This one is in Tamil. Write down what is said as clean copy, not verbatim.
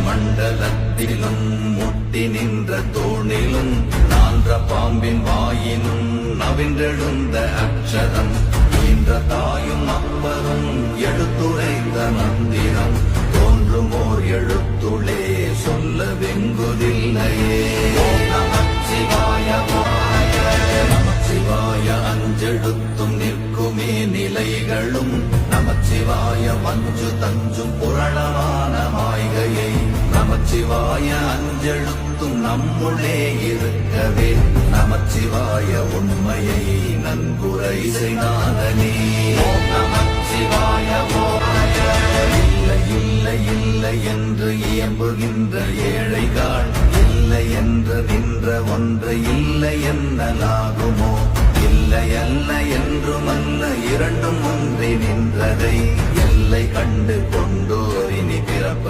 மண்டலத்திலும் முட்டி நின்ற தூணிலும் நான்ற பாம்பின் வாயினும் நவின்றெழுந்த அக்ஷரம் ஈன்ற தாயும் அப்பரும் எடுத்துரைத்த மந்திரம் தோன்றுமோர் எழுத்துளே சொல்ல வெங்குதில்லையே. நமச்சிவாய நமச்சிவாய அஞ்செழுத்தும் நிற்குமே நிலைகளும் நமச்சிவாய மஞ்சு தஞ்சும் புரணமான மாய்கையை நமச்சிவாய அஞ்செழுத்தும் நம்முள்ளே இருக்கவே நமச்சிவாய உண்மையை நன்குரை செய்தானே. நமச்சிவாய இல்லை இல்லை இல்லை என்று இயம்புகின்ற ஏழைகள் இல்லை என்று நின்ற ஒன்று இல்லை என்னலாகுமோ இல்லை அல்ல என்றுமல்ல இரண்டும் ஒன்றி நின்றதை எல்லை கண்டு கொண்டோர் இனி பிறப்ப